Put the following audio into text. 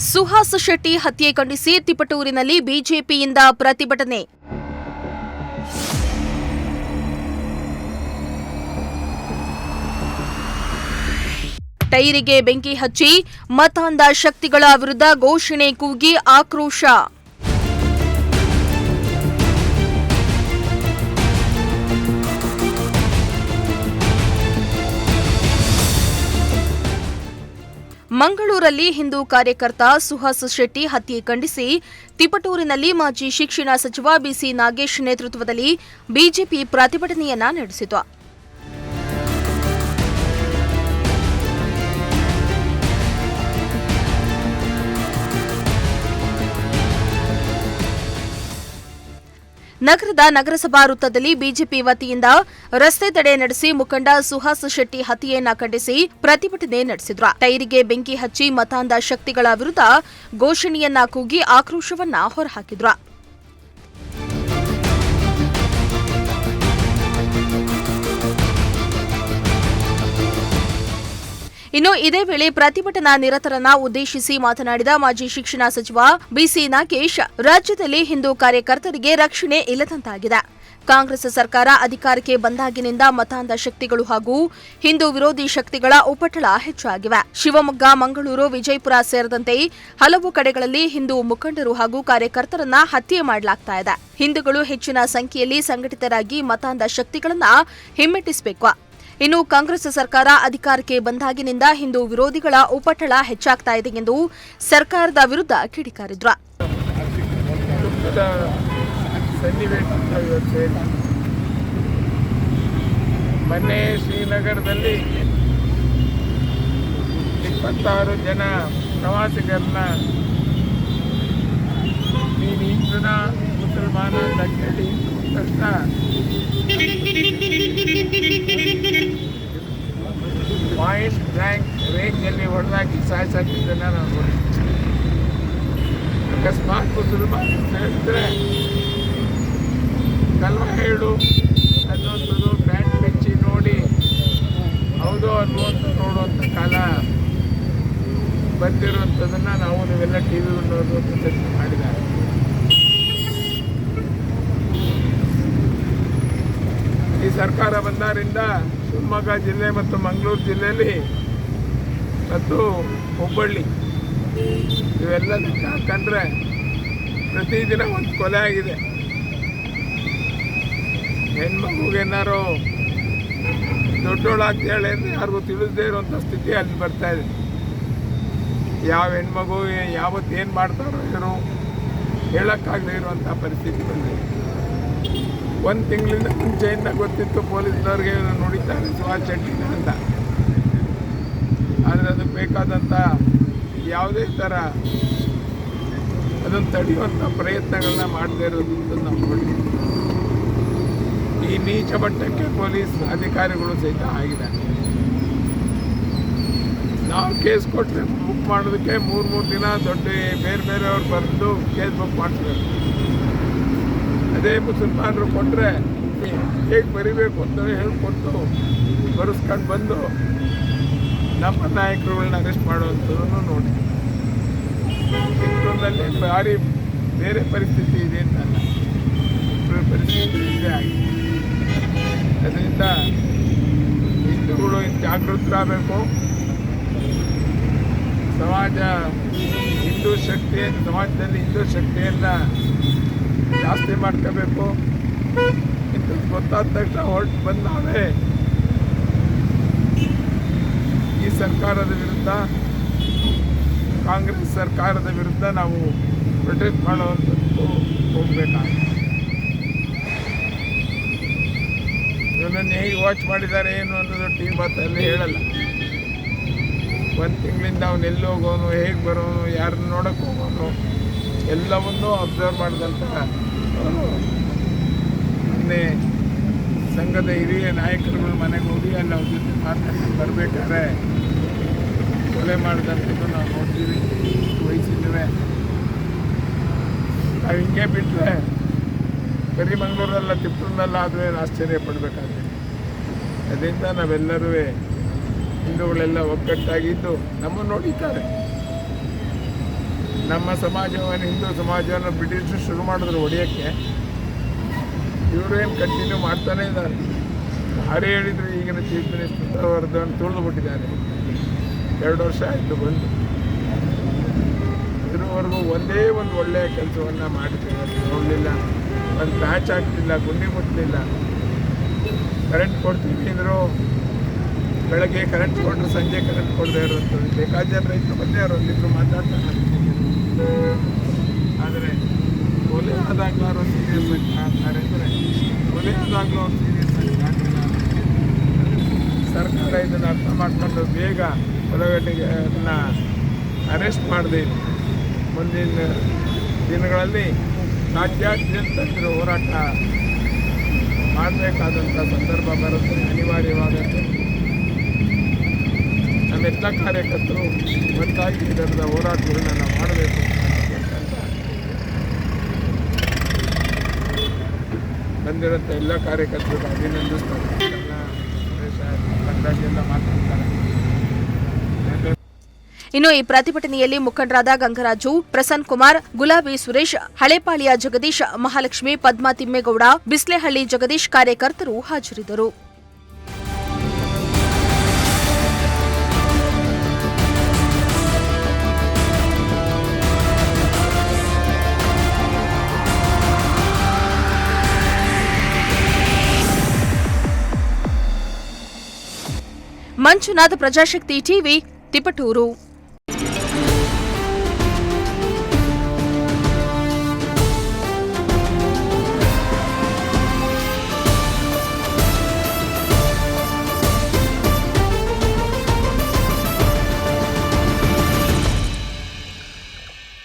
ಸುಹಾಸ್ ಶೆಟ್ಟಿ ಹತ್ಯೆ ಖಂಡಿಸಿ ತಿಪಟೂರಿನಲ್ಲಿ ಬಿಜೆಪಿಯಿಂದ ಪ್ರತಿಭಟನೆ. ಟೈರಿಗೆ ಬೆಂಕಿ ಹಚ್ಚಿ ಮತಾಂಧ ಶಕ್ತಿಗಳ ವಿರುದ್ಧ ಘೋಷಣೆ ಕೂಗಿ ಆಕ್ರೋಶ. ಮಂಗಳೂರಲ್ಲಿ ಹಿಂದೂ ಕಾರ್ಯಕರ್ತ ಸುಹಾಸ್ ಶೆಟ್ಟಿ ಹತ್ಯೆ ಖಂಡಿಸಿ ತಿಪಟೂರಿನಲ್ಲಿ ಮಾಜಿ ಶಿಕ್ಷಣ ಸಚಿವ ಬಿಸಿ ನಾಗೇಶ್ ನೇತೃತ್ವದಲ್ಲಿ ಬಿಜೆಪಿ ಪ್ರತಿಭಟನೆಯನ್ನ ನಡೆಸಿತು. ನಗರದ ನಗರಸಭಾ ವೃತ್ತದಲ್ಲಿ ಬಿಜೆಪಿ ವತಿಯಿಂದ ರಸ್ತೆ ತಡೆ ನಡೆಸಿ ಮುಖಂಡ ಸುಹಾಸ್ ಶೆಟ್ಟಿ ಹತ್ಯೆಯನ್ನ ಖಂಡಿಸಿ ಪ್ರತಿಭಟನೆ ನಡೆಸಿದ್ರು. ಟೈರಿಗೆ ಬೆಂಕಿ ಹಚ್ಚಿ ಮತಾಂಧ ಶಕ್ತಿಗಳ ವಿರುದ್ಧ ಘೋಷಣೆಯನ್ನ ಕೂಗಿ ಆಕ್ರೋಶವನ್ನ ಹೊರಹಾಕಿದ್ರು. ಇನ್ನು ಇದೇ ವೇಳೆ ಪ್ರತಿಭಟನಾ ನಿರತರನ್ನ ಉದ್ದೇಶಿಸಿ ಮಾತನಾಡಿದ ಮಾಜಿ ಶಿಕ್ಷಣ ಸಚಿವ ಬಿಸಿ ನಾಗೇಶ್, ರಾಜ್ಯದಲ್ಲಿ ಹಿಂದೂ ಕಾರ್ಯಕರ್ತರಿಗೆ ರಕ್ಷಣೆ ಇಲ್ಲದಂತಾಗಿದೆ. ಕಾಂಗ್ರೆಸ್ ಸರ್ಕಾರ ಅಧಿಕಾರಕ್ಕೆ ಬಂದಾಗಿನಿಂದ ಮತಾಂಧ ಶಕ್ತಿಗಳು ಹಾಗೂ ಹಿಂದೂ ವಿರೋಧಿ ಶಕ್ತಿಗಳ ಉಪಟಳ ಹೆಚ್ಚಾಗಿವೆ. ಶಿವಮೊಗ್ಗ, ಮಂಗಳೂರು, ವಿಜಯಪುರ ಸೇರಿದಂತೆ ಹಲವು ಕಡೆಗಳಲ್ಲಿ ಹಿಂದೂ ಮುಖಂಡರು ಹಾಗೂ ಕಾರ್ಯಕರ್ತರನ್ನ ಹತ್ಯೆ ಮಾಡಲಾಗ್ತಾ ಇದೆ. ಹಿಂದೂಗಳು ಹೆಚ್ಚಿನ ಸಂಖ್ಯೆಯಲ್ಲಿ ಸಂಘಟಿತರಾಗಿ ಮತಾಂಧ ಶಕ್ತಿಗಳನ್ನ ಹಿಮ್ಮೆಟ್ಟಿಸಬೇಕು. ಇನ್ನು ಕಾಂಗ್ರೆಸ್ ಸರ್ಕಾರ ಅಧಿಕಾರಕ್ಕೆ ಬಂದಾಗಿನಿಂದ ಹಿಂದೂ ವಿರೋಧಿಗಳ ಉಪಟಳ ಹೆಚ್ಚಾಗ್ತಾ ಇದೆ ಎಂದು ಸರ್ಕಾರದ ವಿರುದ್ಧ ಕಿಡಿಕಾರಿದ್ರು. ಮೊನ್ನೆ ಶ್ರೀನಗರದಲ್ಲಿ 26 ಜನ ಪ್ರವಾಸಿಗರನ್ನ ನೀನು ಹಿಂದೂನ ಮುಸಲ್ಮಾನ ಅಂತ ಕೇಳಿ ತಕ್ಷಣ ಪಾಯಿಂಟ್ ಬ್ಲ್ಯಾಂಕ್ ರೇಂಜಲ್ಲಿ ಹೊಡೆದಾಕಿ ಸಾಯಿಸಾಕಿದ್ದನ್ನು ನಾವು ನೋಡಿದ್ವಿ. ಅಕಸ್ಮಾತ್ ಮುಸಲ್ಮಾನ ಹೇಳಿದ್ರೆ ಕಲ್ವ ಹೇಳು ಅನ್ನೋಂಥದ್ದು ಪ್ಯಾಂಟ್ ಬೆಚ್ಚಿ ನೋಡಿ ಹೌದು ಅನ್ನುವಂಥ ನೋಡುವಂಥ ಕಾಲ ಬಂದಿರುವಂಥದ್ದನ್ನು ನಾವು ನೀವೆಲ್ಲ ಟಿ ವಿ ನೋಡುವಂಥ ಚರ್ಚೆ ಮಾಡಿದ್ದಾರೆ. ಈ ಸರ್ಕಾರ ಬಂದಾರಿಂದ ಶಿವಮೊಗ್ಗ ಜಿಲ್ಲೆ ಮತ್ತು ಮಂಗಳೂರು ಜಿಲ್ಲೆಯಲ್ಲಿ ಮತ್ತು ಹುಬ್ಬಳ್ಳಿ ಇವೆಲ್ಲ ಹಾಕಂಡ್ರೆ ಪ್ರತಿದಿನ ಒಂದು ಕೊಲೆ ಆಗಿದೆ. ಹೆಣ್ಮಗುಗೇನಾರು ದೊಡ್ಡೋಳಾಗ್ತಾಳೆ ಅಂದರೆ ಯಾರಿಗೂ ತಿಳಿಸದೇ ಇರುವಂಥ ಸ್ಥಿತಿ ಅಲ್ಲಿ ಬರ್ತಾ ಇದೆ. ಯಾವ ಹೆಣ್ಮಗು ಯಾವತ್ತು ಏನು ಮಾಡ್ತಾರೋ ಇವರು ಹೇಳೋಕ್ಕಾಗದೇ ಇರುವಂಥ ಪರಿಸ್ಥಿತಿ ಬಂದಿದೆ. 1 ತಿಂಗಳಿಂದ ಮುಂಚೆಯಿಂದ ಗೊತ್ತಿತ್ತು ಪೊಲೀಸ್ನವ್ರಿಗೆ ನೋಡಿದ್ದಾರೆ ಸುಹಾಸ್ ಶೆಟ್ಟಿನ ಅಂತ. ಆದರೆ ಅದಕ್ಕೆ ಬೇಕಾದಂಥ ಯಾವುದೇ ಥರ ಅದನ್ನು ತಡೆಯುವಂಥ ಪ್ರಯತ್ನಗಳನ್ನ ಮಾಡದೇ ಇರೋದು ನಾವು ನೋಡಿದ್ದೀವಿ. ಈ ನೀಚ ಮಟ್ಟಕ್ಕೆ ಪೊಲೀಸ್ ಅಧಿಕಾರಿಗಳು ಸಹಿತ ಆಗಿದ್ದಾರೆ. ನಾವು ಕೇಸ್ ಕೊಟ್ಟರೆ ಬುಕ್ ಮಾಡೋದಕ್ಕೆ 3 ದಿನ ದೊಡ್ಡ ಬೇರೆಯವ್ರು ಬರೆದು ಕೇಸ್ ಬುಕ್ ಮಾಡ್ತಾರೆ. ಅದೇ ಮುಸಲ್ಮಾನರು ಕೊಟ್ಟರೆ ಹೇಗೆ ಬರಿಬೇಕು ಅಂತ ಹೇಳ್ಕೊಟ್ಟು ಬರೆಸ್ಕೊಂಡು ಬಂದು ನಮ್ಮ ನಾಯಕರುಗಳನ್ನ ಅರೆಸ್ಟ್ ಮಾಡುವಂಥದ್ದನ್ನು ನೋಡಿ. ಚಿತ್ರದಲ್ಲಿ ಭಾರಿ ಬೇರೆ ಪರಿಸ್ಥಿತಿ ಇದೆ ಅಂತಲ್ಲ, ಪರಿಸ್ಥಿತಿ ಇದೆ ಆಗಿದೆ. ಅದರಿಂದ ಹಿಂದೂಗಳು ಜಾಗೃತರಾಗಬೇಕು. ಸಮಾಜದಲ್ಲಿ ಹಿಂದೂ ಶಕ್ತಿಯನ್ನು ಜಾಸ್ತಿ ಮಾಡ್ಕೋಬೇಕು. ಇಂಥ ಗೊತ್ತಾದ ತಕ್ಷಣ ಹೊರಟು ಬಂದು ನಾವೇ ಈ ಸರ್ಕಾರದ ವಿರುದ್ಧ, ಕಾಂಗ್ರೆಸ್ ಸರ್ಕಾರದ ವಿರುದ್ಧ ನಾವು ಪ್ರೊಟೆಸ್ಟ್ ಮಾಡುವಂಥದ್ದು ಹೋಗಬೇಕಾಗಿದೆ. ಇವನನ್ನು ಹೇಗೆ ವಾಚ್ ಮಾಡಿದ್ದಾರೆ ಏನು ಅನ್ನೋದು ಟಿ ವಿ ಮಾತಲ್ಲಿ ಹೇಳಲ್ಲ. 1 ತಿಂಗಳಿಂದ ಅವನು ಎಲ್ಲಿ ಹೋಗೋನು, ಹೇಗೆ ಬರೋನು, ಯಾರನ್ನ ನೋಡೋಕ್ಕೆ ಹೋಗೋನು ಎಲ್ಲವನ್ನೂ ಅಬ್ಸರ್ವ್ ಮಾಡಿದಂಥ ಮೊನ್ನೆ ಸಂಘದ ಹಿರಿಯ ನಾಯಕರುಗಳು ಮನೆಗೆ ಹೋಗಿ ಅಲ್ಲಿ ಅವ್ರ ಜೊತೆ ಮಾತಾಡ್ಕೊಂಡು ಬರಬೇಕಾದ್ರೆ ಕೊಲೆ ಮಾಡಿದಂಥದ್ದು ನಾವು ನೋಡ್ತೀವಿ, ವಹಿಸಿದ್ದೇವೆ. ನಾವು ಹಿಂಗೆ ಬಿಟ್ಟರೆ ಬರೀ ಮಂಗಳೂರಲ್ಲ ತಿಪ್ಪೂರಿನಲ್ಲ ಆದರೆ ಆಶ್ಚರ್ಯ ಪಡಬೇಕಾದ್ರೆ. ಅದರಿಂದ ನಾವೆಲ್ಲರೂ ಹಿಂದೂಗಳೆಲ್ಲ ಒಗ್ಗಟ್ಟಾಗಿದ್ದು ನಮ್ಮನ್ನು ನೋಡಿದ್ದಾರೆ. ನಮ್ಮ ಸಮಾಜವನ್ನು, ಹಿಂದೂ ಸಮಾಜವನ್ನು ಬ್ರಿಟಿಷರು ಶುರು ಮಾಡಿದ್ರು ಹೊಡೆಯೋಕ್ಕೆ. ಇವರೇನು ಕಂಟಿನ್ಯೂ ಮಾಡ್ತಾನೇ ಇದ್ದಾರೆ. ಭಾರಿ ಹೇಳಿದ್ರು ಈಗಿನ ಚೀಫ್ ಮಿನಿಸ್ಟರ್ ಅವರದನ್ನು ತುಳಿದು ಬಿಟ್ಟಿದ್ದಾರೆ. 2 ವರ್ಷ ಆಯಿತು ಬಂದು. ಇದುವರೆಗೂ ಒಂದೇ ಒಂದು ಒಳ್ಳೆಯ ಕೆಲಸವನ್ನು ಮಾಡಿದ್ದಾರೆ. ನೋಡಲಿಲ್ಲ, ಒಂದು ಪ್ಯಾಚ್ ಹಾಕ್ತಿಲ್ಲ, ಗುಂಡಿ ಮುಟ್ಟಲಿಲ್ಲ. ಕರೆಂಟ್ ಕೊಡ್ತೀವಿ ಅಂದರು, ಬೆಳಗ್ಗೆ ಕರೆಂಟ್ ಕೊಟ್ಟರು, ಸಂಜೆ ಕರೆಂಟ್ ಕೊಡದೇ ಇರೋಂಥದ್ದು. ಬೇಕಾದ ಜನ ರೈತರು ಬಂದೇ ಒಂದಿಬ್ಬರು ಮಾತಾಡ್ತಾರೆ. ಆದರೆ ಕೊಲೆ ಆದಾಗಲಾರು ಸೀರಿಯಸ್ ಆಗಿ ಮಾಡ್ತಾರೆ ಅಂದರೆ ಕೊಲೆ ಆದಾಗಲೂ ಅವ್ರು ಸೀರಿಯಸ್ ಆಗಿ ಮಾಡಿಲ್ಲ. ಸರ್ಕಾರ ಇದನ್ನು ಅರ್ಥ ಮಾಡಿಕೊಂಡು ಬೇಗ ಕೊಲೆಗಟ್ಟಿಗೆ ಅದನ್ನು ಅರೆಸ್ಟ್ ಮಾಡದೆ ಮುಂದಿನ ದಿನಗಳಲ್ಲಿ ರಾಜ್ಯಾದ್ಯಂತ ಹೋರಾಟ ಮಾಡಬೇಕಾದಂಥ ಸಂದರ್ಭ ಬರುತ್ತೆ, ಅನಿವಾರ್ಯವಾಗುತ್ತೆ. ನಮ್ಮೆಲ್ಲ ಕಾರ್ಯಕರ್ತರು ಒಂದಾಗಿ ಇದರದ ಹೋರಾಟಗಳನ್ನ ನಾವು ಮಾಡಬೇಕು ಅಂತ ಬಂದಿರೋಂಥ ಎಲ್ಲ ಕಾರ್ಯಕರ್ತರಿಗೆ ಅಭಿನಂದಿಸ್ತಾರೆ. ಎಲ್ಲ ಮಾತಾಡ್ತಾರೆ. ಇನ್ನು ಈ ಪ್ರತಿಭಟನೆಯಲ್ಲಿ ಮುಖಂಡರಾದ ಗಂಗರಾಜು, ಪ್ರಸನ್ನ ಕುಮಾರ್, ಗುಲಾಬಿ ಸುರೇಶ್, ಹಳೇಪಾಳಿಯ ಜಗದೀಶ್, ಮಹಾಲಕ್ಷ್ಮಿ, ಪದ್ಮಾ ತಿಮ್ಮೇಗೌಡ, ಬಿಸ್ಲೆಹಳ್ಳಿ ಜಗದೀಶ್ ಕಾರ್ಯಕರ್ತರು ಹಾಜರಿದ್ದರು. ಮಂಜುನಾಥ್, ಪ್ರಜಾಶಕ್ತಿ ಟಿವಿ, ತಿಪಟೂರು.